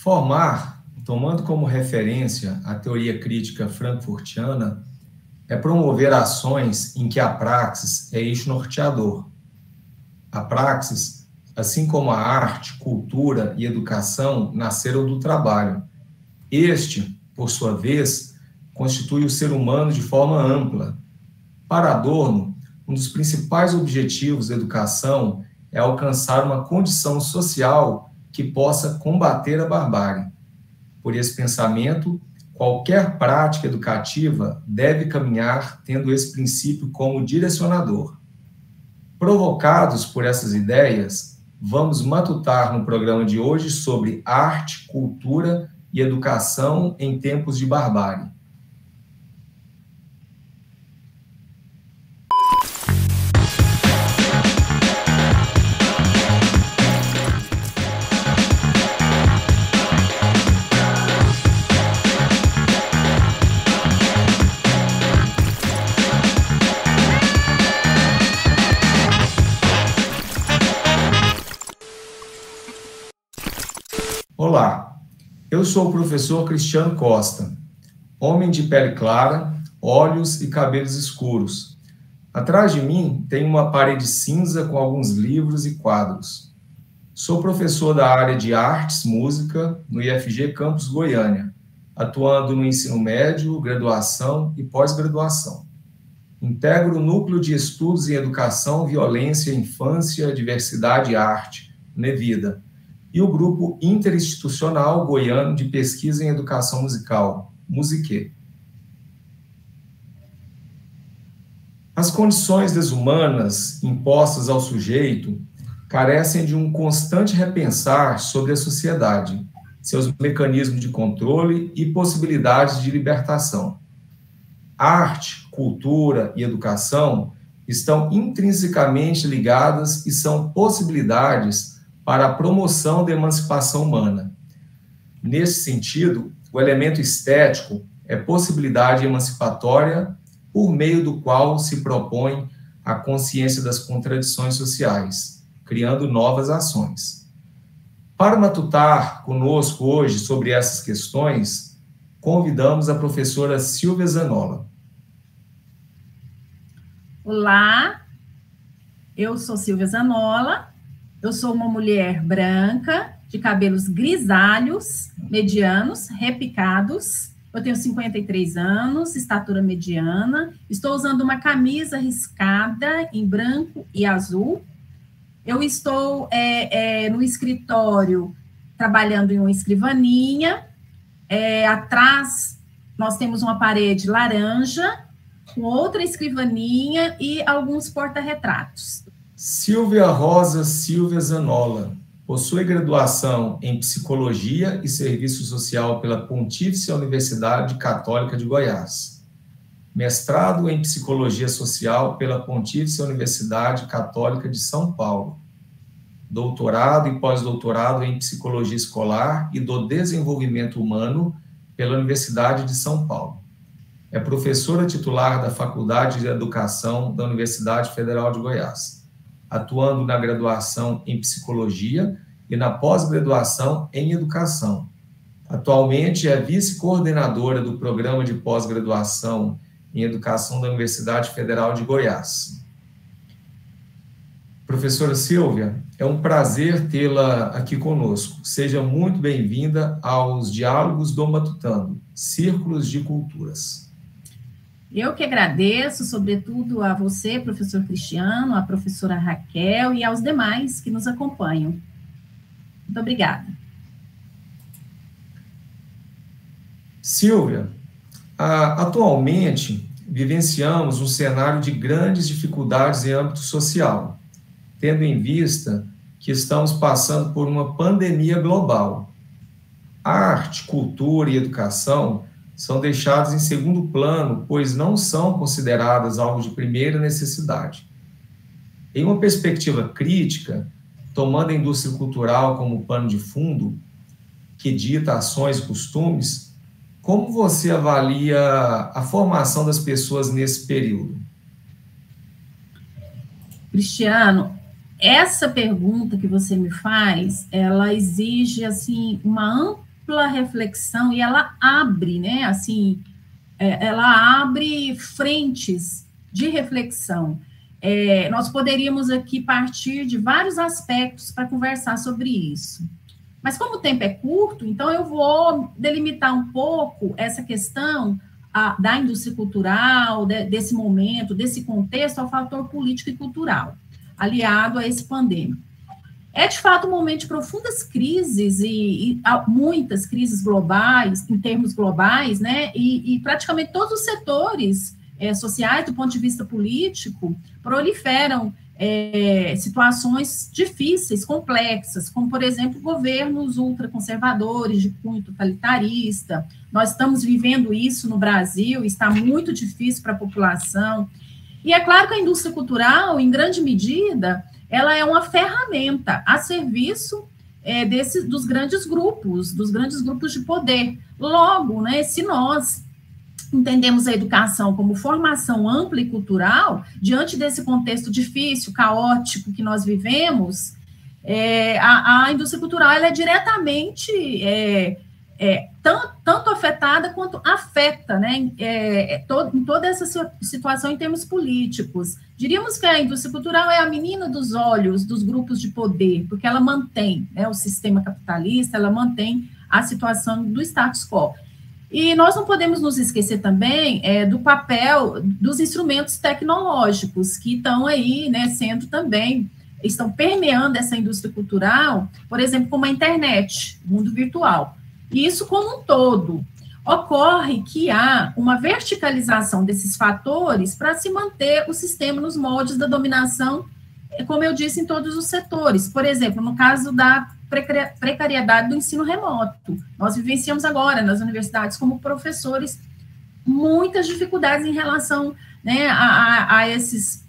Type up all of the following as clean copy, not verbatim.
Formar, tomando como referência a teoria crítica frankfurtiana, é promover ações em que a praxis é eixo norteador. A praxis, assim como a arte, cultura e educação, nasceram do trabalho. Este, por sua vez, constitui o ser humano de forma ampla. Para Adorno, um dos principais objetivos da educação é alcançar uma condição social que possa combater a barbárie. Por esse pensamento, qualquer prática educativa deve caminhar tendo esse princípio como direcionador. Provocados por essas ideias, vamos matutar no programa de hoje sobre arte, cultura e educação em tempos de barbárie. Olá, eu sou o professor Cristiano Costa, homem de pele clara, olhos e cabelos escuros. Atrás de mim tem uma parede cinza com alguns livros e quadros. Sou professor da área de artes, música, no IFG Campus Goiânia, atuando no ensino médio, graduação e pós-graduação. Integro o Núcleo de Estudos em Educação, Violência, Infância, Diversidade e Arte, NEVIDA, e o Grupo Interinstitucional Goiano de Pesquisa em Educação Musical, MUSIQUE. As condições desumanas impostas ao sujeito carecem de um constante repensar sobre a sociedade, seus mecanismos de controle e possibilidades de libertação. Arte, cultura e educação estão intrinsecamente ligadas e são possibilidades para a promoção da emancipação humana. Nesse sentido, o elemento estético é possibilidade emancipatória por meio do qual se propõe a consciência das contradições sociais, criando novas ações. Para matutar conosco hoje sobre essas questões, convidamos a professora Silvia Zanolla. Olá, eu sou Silvia Zanolla. Eu sou uma mulher branca, de cabelos grisalhos, medianos, repicados. Eu tenho 53 anos, estatura mediana. Estou usando uma camisa riscada em branco e azul. Eu estou no escritório, trabalhando em uma escrivaninha. Atrás, nós temos uma parede laranja, com outra escrivaninha e alguns porta-retratos. Silvia Rosa Silvia Zanolla possui graduação em Psicologia e Serviço Social pela Pontífice Universidade Católica de Goiás, mestrado em Psicologia Social pela Pontífice Universidade Católica de São Paulo, doutorado e pós-doutorado em Psicologia Escolar e do Desenvolvimento Humano pela Universidade de São Paulo. É professora titular da Faculdade de Educação da Universidade Federal de Goiás, atuando na graduação em Psicologia e na pós-graduação em Educação. Atualmente é vice-coordenadora do Programa de Pós-Graduação em Educação da Universidade Federal de Goiás. Professora Silvia, é um prazer tê-la aqui conosco. Seja muito bem-vinda aos Diálogos do Matutando, Círculos de Culturas. Eu que agradeço, sobretudo, a você, professor Cristiano, a professora Raquel e aos demais que nos acompanham. Muito obrigada. Silvia, atualmente vivenciamos um cenário de grandes dificuldades em âmbito social, tendo em vista que estamos passando por uma pandemia global. A arte, cultura e educação são deixadas em segundo plano, pois não são consideradas algo de primeira necessidade. Em uma perspectiva crítica, tomando a indústria cultural como pano de fundo, que dita ações e costumes, como você avalia a formação das pessoas nesse período? Cristiano, essa pergunta que você me faz, ela exige, assim, uma ampla reflexão e ela abre, né, assim, ela abre frentes de reflexão. Nós poderíamos aqui partir de vários aspectos para conversar sobre isso. Mas como o tempo é curto, então eu vou delimitar um pouco essa questão da indústria cultural, desse momento, desse contexto, ao fator político e cultural, aliado a esse pandêmico. É, de fato, um momento de profundas crises e muitas crises globais, em termos globais, né, e praticamente todos os setores sociais, do ponto de vista político, proliferam situações difíceis, complexas, como, por exemplo, governos ultraconservadores, de cunho totalitarista. Nós estamos vivendo isso no Brasil, está muito difícil para a população. E é claro que a indústria cultural, em grande medida, ela é uma ferramenta a serviço dos grandes grupos de poder. Logo, né, se nós entendemos a educação como formação ampla e cultural, diante desse contexto difícil, caótico que nós vivemos, a indústria cultural ela é diretamente tanto afetada quanto afeta, né, em toda essa situação em termos políticos. Diríamos que a indústria cultural é a menina dos olhos dos grupos de poder, porque ela mantém, né, o sistema capitalista, ela mantém a situação do status quo. E nós não podemos nos esquecer também do papel dos instrumentos tecnológicos que estão aí, né, estão permeando essa indústria cultural, por exemplo, como a internet, o mundo virtual. E isso como um todo. Ocorre que há uma verticalização desses fatores para se manter o sistema nos moldes da dominação, como eu disse, em todos os setores. Por exemplo, no caso da precariedade do ensino remoto. Nós vivenciamos agora nas universidades como professores muitas dificuldades em relação, né, a esses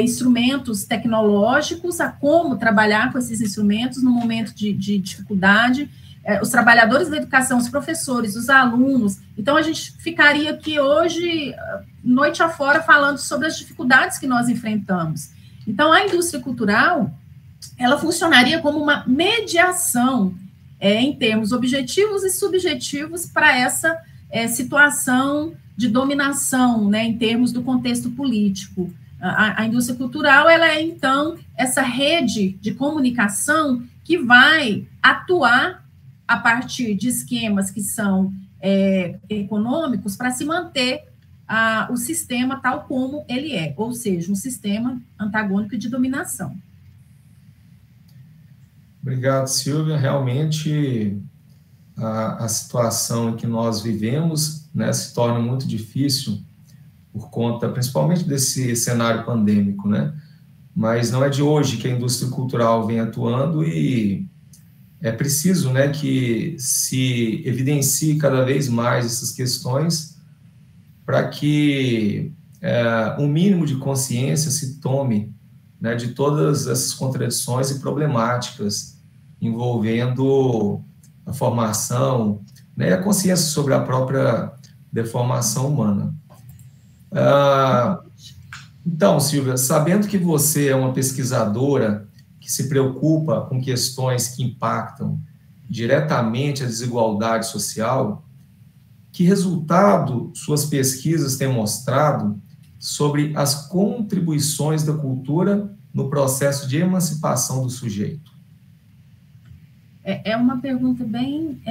instrumentos tecnológicos, a como trabalhar com esses instrumentos no momento de dificuldade, os trabalhadores da educação, os professores, os alunos. Então, a gente ficaria aqui hoje, noite afora, falando sobre as dificuldades que nós enfrentamos. Então, a indústria cultural ela funcionaria como uma mediação em termos objetivos e subjetivos para essa situação de dominação, né, em termos do contexto político. A indústria cultural ela é, então, essa rede de comunicação que vai atuar a partir de esquemas que são econômicos para se manter o sistema tal como ele é, ou seja, um sistema antagônico de dominação. Obrigado, Silvia. Realmente, a situação em que nós vivemos, né, se torna muito difícil por conta, principalmente, desse cenário pandêmico, né? Mas não é de hoje que a indústria cultural vem atuando e é preciso, né, que se evidencie cada vez mais essas questões para que um mínimo de consciência se tome, né, de todas essas contradições e problemáticas envolvendo a formação, né, e a consciência sobre a própria deformação humana. Então, Silvia, sabendo que você é uma pesquisadora que se preocupa com questões que impactam diretamente a desigualdade social, que resultado suas pesquisas têm mostrado sobre as contribuições da cultura no processo de emancipação do sujeito? É uma pergunta bem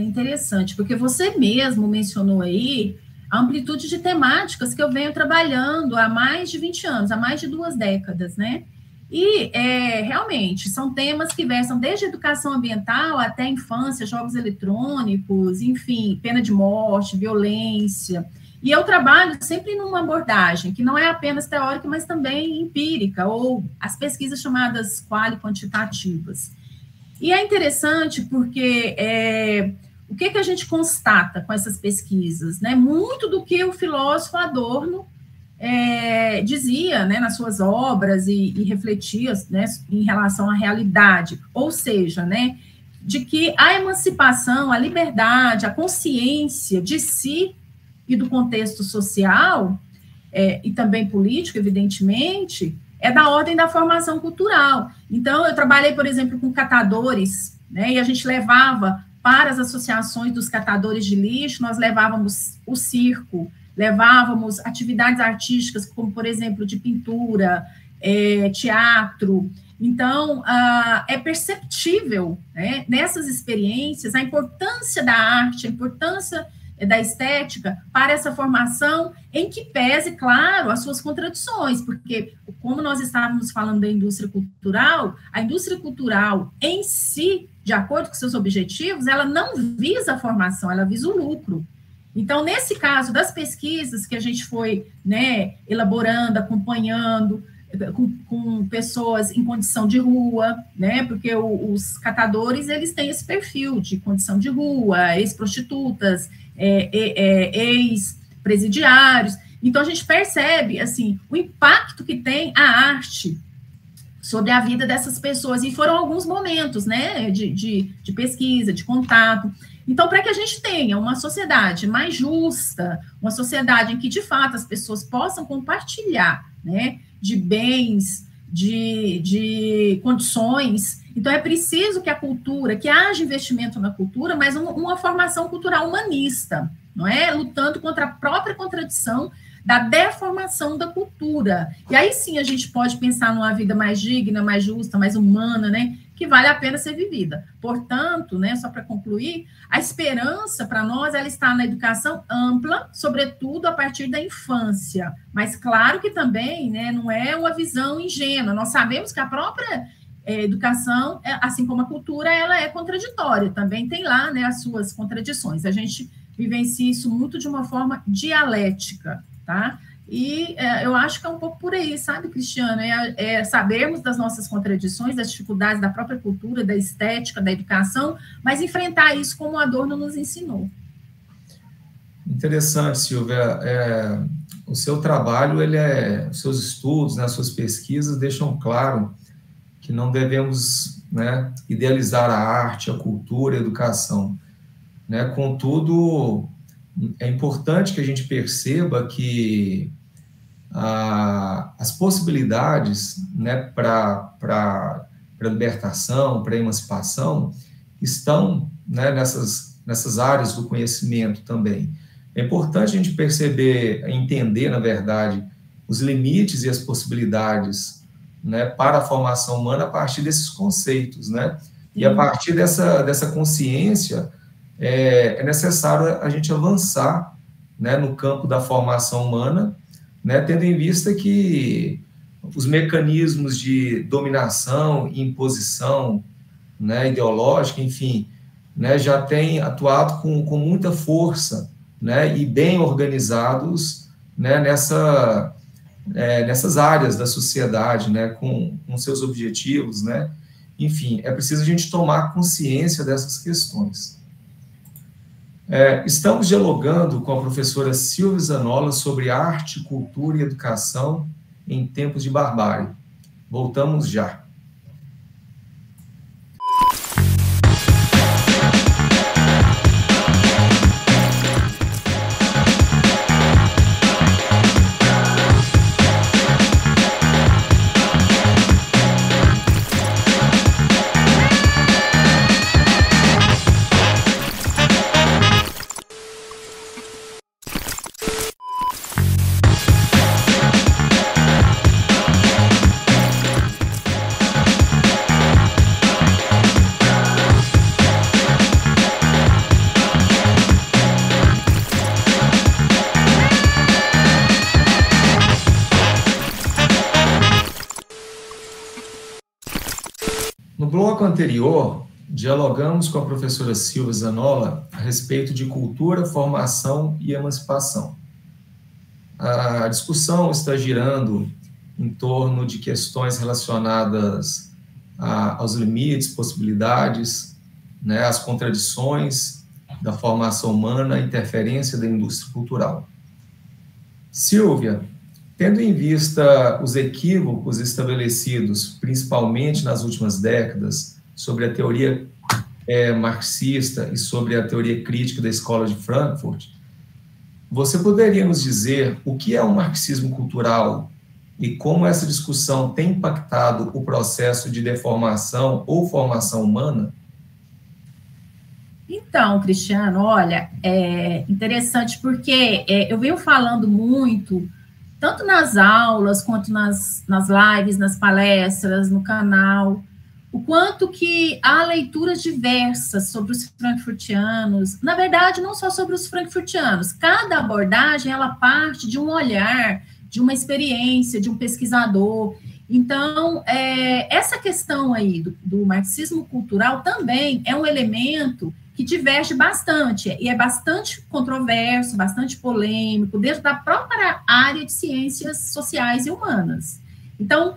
interessante, porque você mesmo mencionou aí a amplitude de temáticas que eu venho trabalhando há mais de 20 anos, há mais de 2 décadas, né? E, realmente, são temas que versam desde educação ambiental até infância, jogos eletrônicos, enfim, pena de morte, violência. E eu trabalho sempre numa abordagem que não é apenas teórica, mas também empírica, ou as pesquisas chamadas quali-quantitativas. E é interessante porque o que a gente constata com essas pesquisas, né? Muito do que o filósofo Adorno dizia, né, nas suas obras e refletia, né, em relação à realidade, ou seja, né, de que a emancipação, a liberdade, a consciência de si e do contexto social, e também político, evidentemente, é da ordem da formação cultural. Então, eu trabalhei, por exemplo, com catadores, né, e a gente levava para as associações dos catadores de lixo, nós levávamos o circo, levávamos atividades artísticas, como, por exemplo, de pintura, teatro. Então, é perceptível, né, nessas experiências a importância da arte, a importância da estética para essa formação, em que pese, claro, as suas contradições, porque, como nós estávamos falando da indústria cultural, a indústria cultural em si, de acordo com seus objetivos, ela não visa a formação, ela visa o lucro. Então, nesse caso das pesquisas que a gente foi, né, elaborando, acompanhando, com pessoas em condição de rua, né, porque os catadores, eles têm esse perfil de condição de rua, ex-prostitutas, ex-presidiários. Então, a gente percebe, assim, o impacto que tem a arte sobre a vida dessas pessoas, e foram alguns momentos, né, de pesquisa, de contato. Então, para que a gente tenha uma sociedade mais justa, uma sociedade em que, de fato, as pessoas possam compartilhar, né, de bens, de condições, então é preciso que a cultura, que haja investimento na cultura, mas uma formação cultural humanista, não é? Lutando contra a própria contradição da deformação da cultura. E aí sim a gente pode pensar numa vida mais digna, mais justa, mais humana, né? Que vale a pena ser vivida. Portanto, né, só para concluir, a esperança para nós, ela está na educação ampla, sobretudo a partir da infância. Mas claro que também, né, não é uma visão ingênua. Nós sabemos que a própria educação, assim como a cultura, ela é contraditória. Também tem lá, né, as suas contradições. A gente vivencia isso muito de uma forma dialética, tá? E eu acho que é um pouco por aí, sabe, Cristiano? Sabermos das nossas contradições, das dificuldades da própria cultura, da estética, da educação, mas enfrentar isso como o Adorno nos ensinou. Interessante, Silvia. O seu trabalho, os seus estudos, né, as suas pesquisas deixam claro que não devemos, né, idealizar a arte, a cultura, a educação, né? Contudo, é importante que a gente perceba que as possibilidades, né, para a libertação, para a emancipação, estão, né, nessas áreas do conhecimento também. É importante a gente perceber, entender, na verdade, os limites e as possibilidades, né, para a formação humana a partir desses conceitos, né? E a partir dessa consciência, é necessário a gente avançar, né, no campo da formação humana, né, tendo em vista que os mecanismos de dominação e imposição, né, ideológica, enfim, né, já têm atuado com muita força, né, e bem organizados, né, nessas áreas da sociedade, né, com seus objetivos, né. Enfim, é preciso a gente tomar consciência dessas questões. Estamos dialogando com a professora Silvia Zanolla sobre arte, cultura e educação em tempos de barbárie. Voltamos já. No bloco anterior, dialogamos com a professora Silvia Zanolla a respeito de cultura, formação e emancipação. A discussão está girando em torno de questões relacionadas aos limites, possibilidades, né, as contradições da formação humana, a interferência da indústria cultural. Silvia, tendo em vista os equívocos estabelecidos, principalmente nas últimas décadas, sobre a teoria marxista e sobre a teoria crítica da Escola de Frankfurt, você poderia nos dizer o que é um marxismo cultural e como essa discussão tem impactado o processo de deformação ou formação humana? Então, Cristiano, olha, é interessante porque eu venho falando muito, tanto nas aulas, quanto nas lives, nas palestras, no canal, o quanto que há leituras diversas sobre os frankfurtianos, na verdade, não só sobre os frankfurtianos, cada abordagem, ela parte de um olhar, de uma experiência, de um pesquisador. Então, essa questão aí do marxismo cultural também é um elemento que diverge bastante, e é bastante controverso, bastante polêmico, dentro da própria área de ciências sociais e humanas. Então,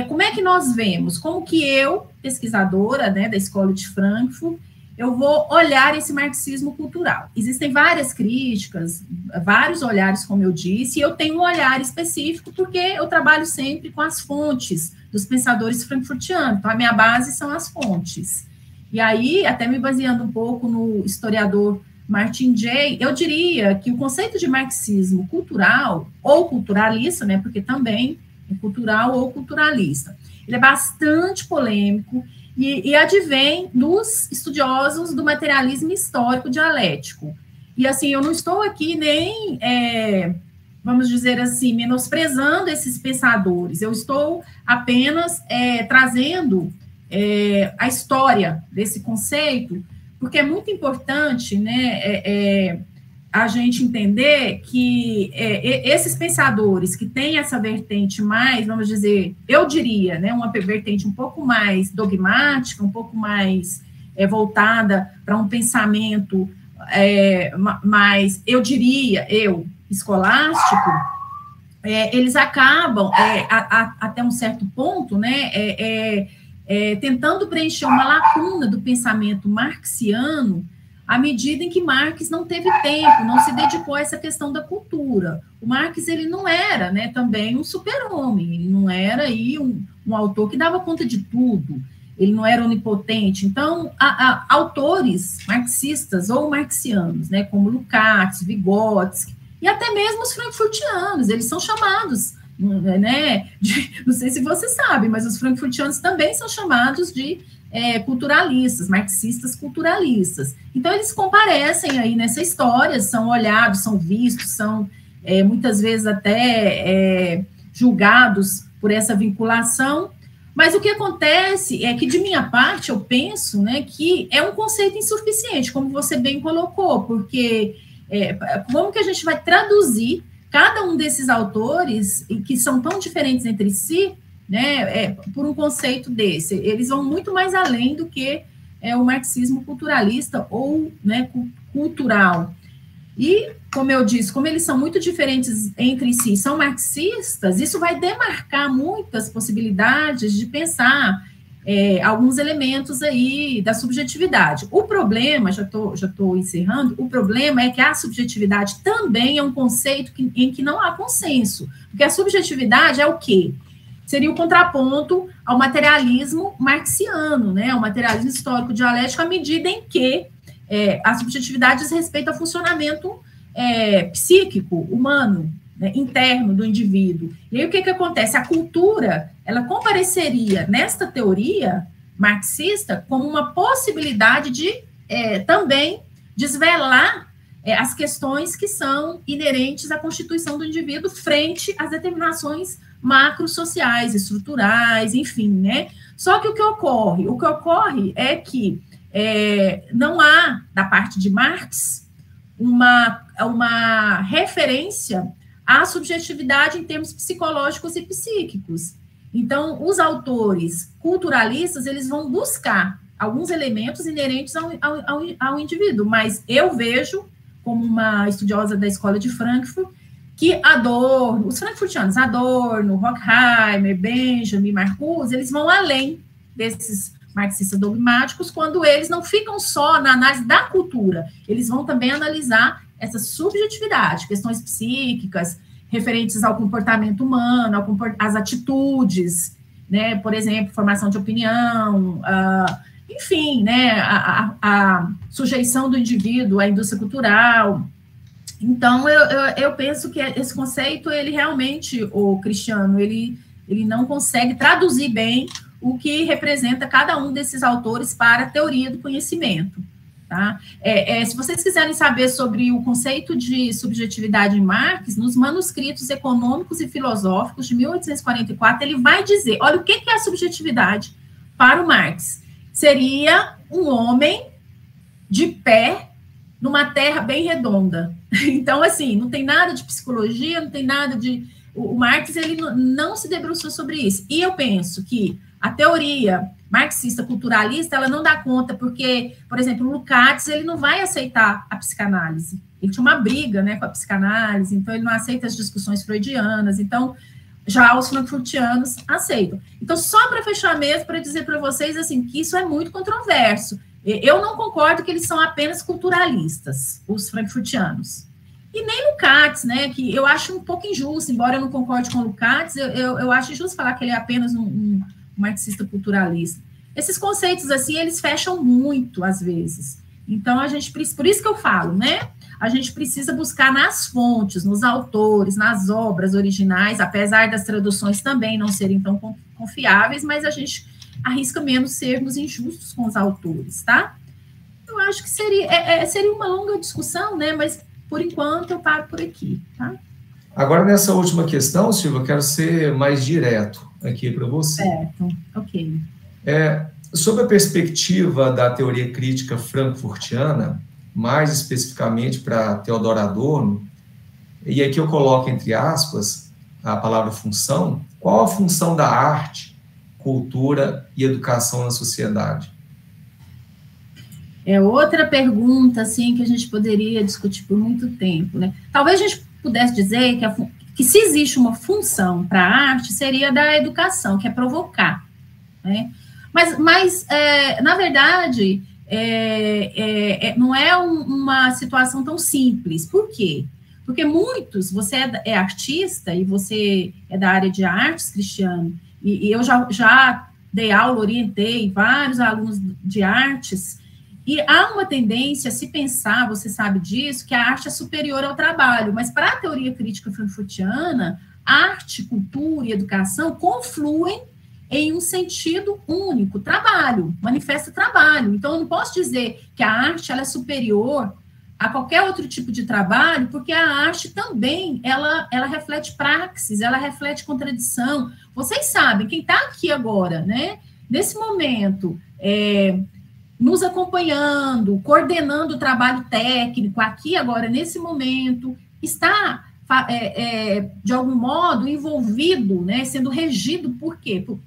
como é que nós vemos? Como que eu, pesquisadora, né, da Escola de Frankfurt, eu vou olhar esse marxismo cultural? Existem várias críticas, vários olhares, como eu disse, e eu tenho um olhar específico, porque eu trabalho sempre com as fontes dos pensadores frankfurtianos, então a minha base são as fontes. E aí, até me baseando um pouco no historiador Martin Jay, eu diria que o conceito de marxismo cultural, ou culturalista, né, porque também é cultural ou culturalista, ele é bastante polêmico e advém dos estudiosos do materialismo histórico dialético. E, assim, eu não estou aqui nem, vamos dizer assim, menosprezando esses pensadores, eu estou apenas trazendo a história desse conceito, porque é muito importante, né, a gente entender que esses pensadores que têm essa vertente mais, vamos dizer, eu diria, né, uma vertente um pouco mais dogmática, um pouco mais voltada para um pensamento mais, eu diria, escolástico, eles acabam, até um certo ponto, né, tentando preencher uma lacuna do pensamento marxiano, à medida em que Marx não teve tempo, não se dedicou a essa questão da cultura. O Marx, ele não era, né, também um super-homem, ele não era aí um autor que dava conta de tudo, ele não era onipotente. Então, autores marxistas ou marxianos, né, como Lukács, Vygotsky, e até mesmo os frankfurtianos, eles são chamados, né, não sei se você sabe, mas os frankfurtianos também são chamados de culturalistas, marxistas culturalistas. Então, eles comparecem aí nessa história, são olhados, são vistos, são muitas vezes até julgados por essa vinculação, mas o que acontece é que, de minha parte, eu penso, né, que é um conceito insuficiente, como você bem colocou, porque como que a gente vai traduzir cada um desses autores, que são tão diferentes entre si, né, por um conceito desse? Eles vão muito mais além do que o marxismo culturalista ou, né, cultural. E, como eu disse, como eles são muito diferentes entre si, são marxistas, isso vai demarcar muitas possibilidades de pensar alguns elementos aí da subjetividade. O problema, já tô encerrando, o problema é que a subjetividade também é um conceito em que não há consenso, porque a subjetividade é o quê? Seria o contraponto ao materialismo marxiano, né, ao materialismo histórico dialético, à medida em que a subjetividade diz respeito ao funcionamento psíquico, humano, né, interno do indivíduo. E aí o que acontece? A cultura, ela compareceria nesta teoria marxista como uma possibilidade de também desvelar as questões que são inerentes à constituição do indivíduo frente às determinações macrosociais, estruturais, enfim, né? Só que o que ocorre? O que ocorre é que não há, da parte de Marx, uma referência à subjetividade em termos psicológicos e psíquicos. Então, os autores culturalistas, eles vão buscar alguns elementos inerentes ao indivíduo, mas eu vejo, como uma estudiosa da Escola de Frankfurt, que Adorno, os frankfurtianos, Adorno, Horkheimer, Benjamin, Marcuse, eles vão além desses marxistas dogmáticos, quando eles não ficam só na análise da cultura, eles vão também analisar essa subjetividade, questões psíquicas, referentes ao comportamento humano, às atitudes, né, por exemplo, formação de opinião, enfim, né, a sujeição do indivíduo à indústria cultural. Então, eu penso que esse conceito, ele realmente, o Cristiano, ele não consegue traduzir bem o que representa cada um desses autores para a teoria do conhecimento. Tá? Se vocês quiserem saber sobre o conceito de subjetividade em Marx, nos manuscritos econômicos e filosóficos de 1844, ele vai dizer, olha, o que é a subjetividade para o Marx? Seria um homem de pé numa terra bem redonda. Então, assim, não tem nada de psicologia, não tem nada de... O Marx, ele não se debruçou sobre isso. E eu penso que a teoria marxista culturalista, ela não dá conta, porque, por exemplo, o Lukács, ele não vai aceitar a psicanálise. Ele tinha uma briga, né, com a psicanálise, então ele não aceita as discussões freudianas, então já os frankfurtianos aceitam. Então, só para fechar mesmo, para dizer para vocês, assim, que isso é muito controverso. Eu não concordo que eles são apenas culturalistas, os frankfurtianos. E nem Lukács, né, que eu acho um pouco injusto, embora eu não concorde com o Lukács, eu acho injusto falar que ele é apenas um marxista culturalista. Esses conceitos, assim, eles fecham muito, às vezes. Então, por isso que eu falo, né, a gente precisa buscar nas fontes, nos autores, nas obras originais, apesar das traduções também não serem tão confiáveis, mas a gente arrisca menos sermos injustos com os autores, tá? Eu acho que seria uma longa discussão, né, mas, por enquanto, eu paro por aqui, tá? Agora, nessa última questão, Silvia, eu quero ser mais direto aqui para você. Certo, ok. Sob a perspectiva da teoria crítica frankfurtiana, mais especificamente para Theodor Adorno, e aqui eu coloco entre aspas a palavra função, qual a função da arte, cultura e educação na sociedade? É outra pergunta, assim, que a gente poderia discutir por muito tempo, né? Talvez a gente pudesse dizer que se existe uma função para a arte, seria da educação, que é provocar, né? Mas na verdade, não é uma situação tão simples. Por quê? Porque você é artista e você é da área de artes, Cristiano, e eu já dei aula, orientei vários alunos de artes, e há uma tendência a se pensar, você sabe disso, que a arte é superior ao trabalho, mas para a teoria crítica frankfurtiana, arte, cultura e educação confluem em um sentido único, trabalho, manifesta trabalho. Então, eu não posso dizer que a arte ela é superior a qualquer outro tipo de trabalho, porque a arte também, ela reflete praxis, ela reflete contradição. Vocês sabem, quem está aqui agora, né, nesse momento, nos acompanhando, coordenando o trabalho técnico, aqui agora, nesse momento, está, de algum modo, envolvido, né, sendo regido por quê? Por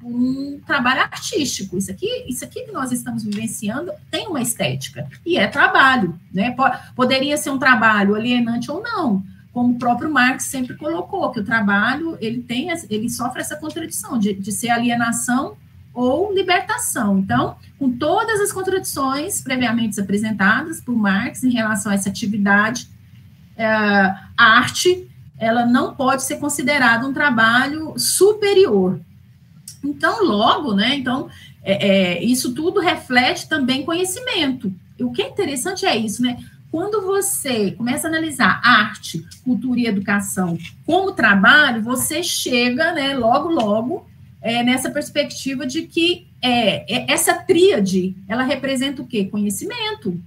um trabalho artístico. Isso aqui que nós estamos vivenciando tem uma estética, e é trabalho, né? Poderia ser um trabalho alienante ou não, como o próprio Marx sempre colocou, que o trabalho, ele sofre essa contradição de ser alienação ou libertação. Então, com todas as contradições previamente apresentadas por Marx em relação a essa atividade, a arte, ela não pode ser considerada um trabalho superior. Então, logo, né, isso tudo reflete também conhecimento. E o que é interessante é isso, né? Quando você começa a analisar arte, cultura e educação como trabalho, você chega, né, logo, nessa perspectiva de que essa tríade, ela representa o quê? Conhecimento.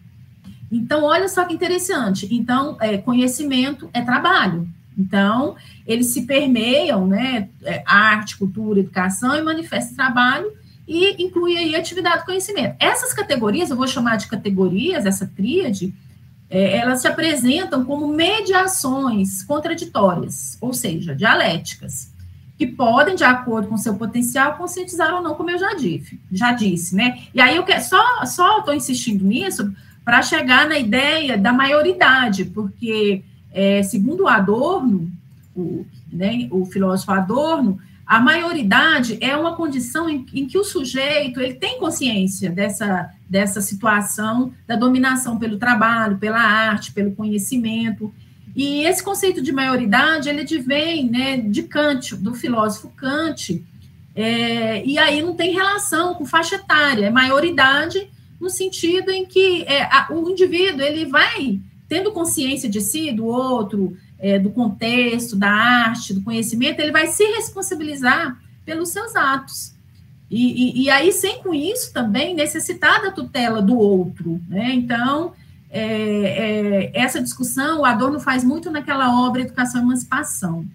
Então, olha só que interessante. Então, conhecimento é trabalho. Então, eles se permeiam, né, arte, cultura, educação, e manifesta trabalho, e inclui aí atividade do conhecimento. Essas categorias, eu vou chamar de categorias, essa tríade, elas se apresentam como mediações contraditórias, ou seja, dialéticas, que podem, de acordo com seu potencial, conscientizar ou não, como eu já disse, né? E aí eu só estou insistindo nisso para chegar na ideia da maioridade, porque, segundo Adorno, o filósofo Adorno, a maioridade é uma condição em que o sujeito ele tem consciência dessa situação da dominação pelo trabalho, pela arte, pelo conhecimento. E esse conceito de maioridade, ele advém, né, de Kant, do filósofo Kant, e aí não tem relação com faixa etária, é maioridade no sentido em que o indivíduo ele vai tendo consciência de si, do outro, do contexto, da arte, do conhecimento, ele vai se responsabilizar pelos seus atos. E aí, sem com isso também necessitar da tutela do outro, né? Então, essa discussão, o Adorno faz muito naquela obra Educação e Emancipação.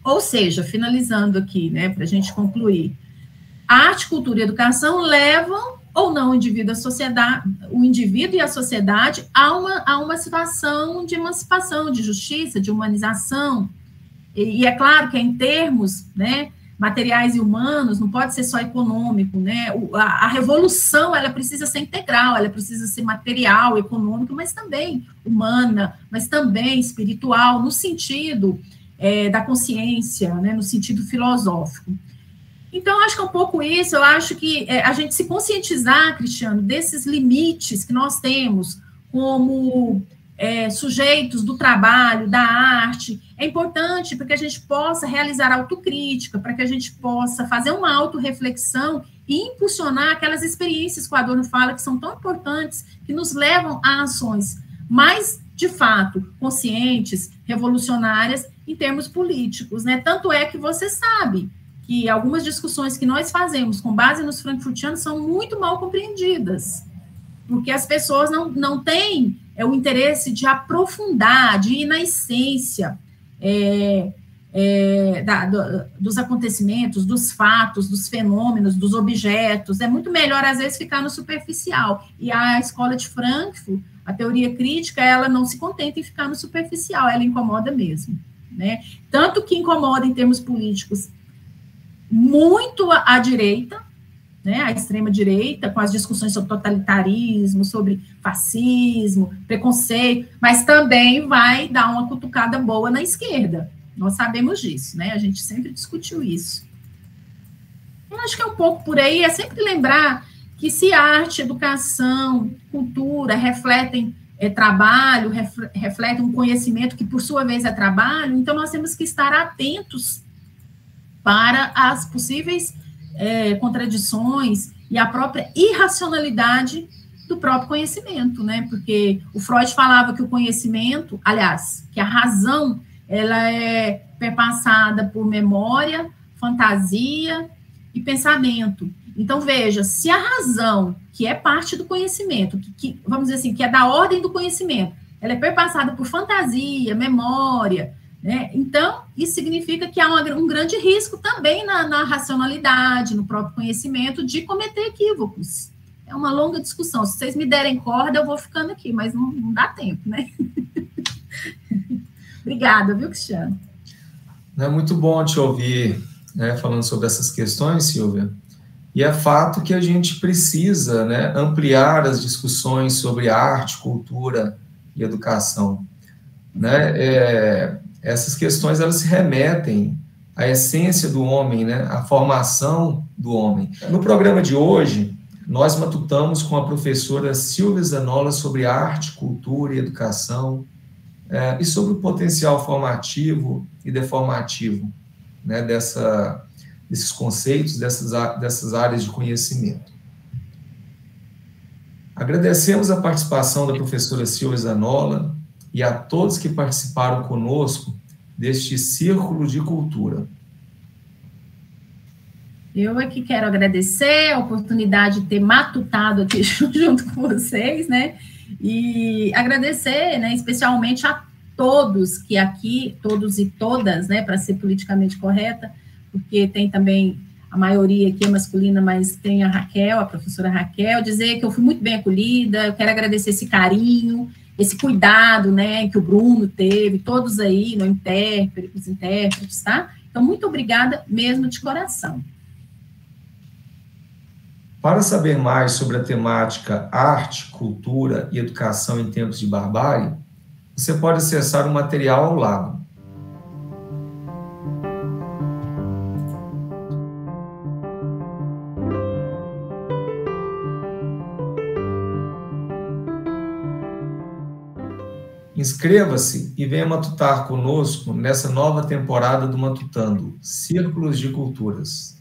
Ou seja, finalizando aqui, né, para a gente concluir, a arte, cultura e educação levam ou não o indivíduo e a sociedade a uma situação de emancipação, de justiça, de humanização. E é claro que é em termos, né, materiais e humanos, não pode ser só econômico, né? A revolução, ela precisa ser integral, ela precisa ser material, econômico, mas também humana, mas também espiritual, no sentido da consciência, né, no sentido filosófico. Então, acho que é um pouco isso, eu acho que a gente se conscientizar, Cristiano, desses limites que nós temos como sujeitos do trabalho, da arte, é importante para que a gente possa realizar autocrítica, para que a gente possa fazer uma autorreflexão e impulsionar aquelas experiências que o Adorno fala que são tão importantes, que nos levam a ações mais, de fato, conscientes, revolucionárias em termos políticos, né? Tanto é que você sabe que algumas discussões que nós fazemos com base nos frankfurtianos são muito mal compreendidas, porque as pessoas não têm o interesse de aprofundar, de ir na essência dos acontecimentos, dos fatos, dos fenômenos, dos objetos. É muito melhor, às vezes, ficar no superficial. E a escola de Frankfurt, a teoria crítica, ela não se contenta em ficar no superficial, ela incomoda mesmo, né? Tanto que incomoda em termos políticos muito à direita, né, a extrema-direita, com as discussões sobre totalitarismo, sobre fascismo, preconceito, mas também vai dar uma cutucada boa na esquerda. Nós sabemos disso, né? A gente sempre discutiu isso. Eu acho que é um pouco por aí, é sempre lembrar que se arte, educação, cultura refletem trabalho, refletem um conhecimento que, por sua vez, é trabalho, então nós temos que estar atentos para as possíveis contradições e a própria irracionalidade do próprio conhecimento, né? Porque o Freud falava que o conhecimento, aliás, que a razão, ela é perpassada por memória, fantasia e pensamento. Então, veja, se a razão, que é parte do conhecimento, que vamos dizer assim, que é da ordem do conhecimento, ela é perpassada por fantasia, memória, né? Então, isso significa que há um grande risco também na racionalidade, no próprio conhecimento, de cometer equívocos. É uma longa discussão. Se vocês me derem corda, eu vou ficando aqui, mas não dá tempo, né? Obrigada, viu, Cristiano? É muito bom te ouvir, né, falando sobre essas questões, Silvia. E é fato que a gente precisa, né, ampliar as discussões sobre arte, cultura e educação, né? Essas questões, elas se remetem à essência do homem, né? À formação do homem. No programa de hoje, nós matutamos com a professora Silvia Zanolla sobre arte, cultura e educação, e sobre o potencial formativo e deformativo, né? Desses conceitos, dessas áreas de conhecimento. Agradecemos a participação da professora Silvia Zanolla e a todos que participaram conosco deste Círculo de Cultura. Eu aqui quero agradecer a oportunidade de ter matutado aqui junto com vocês, né? E agradecer, né, especialmente a todos que aqui, todos e todas, né, para ser politicamente correta, porque tem também a maioria aqui é masculina, mas tem a Raquel, a professora Raquel, dizer que eu fui muito bem acolhida, eu quero agradecer esse carinho, esse cuidado, né, que o Bruno teve, todos aí, no intérprete, os intérpretes, tá? Então, muito obrigada mesmo de coração. Para saber mais sobre a temática arte, cultura e educação em tempos de barbárie, você pode acessar o material ao lado. Inscreva-se e venha matutar conosco nessa nova temporada do Matutando, Círculos de Culturas.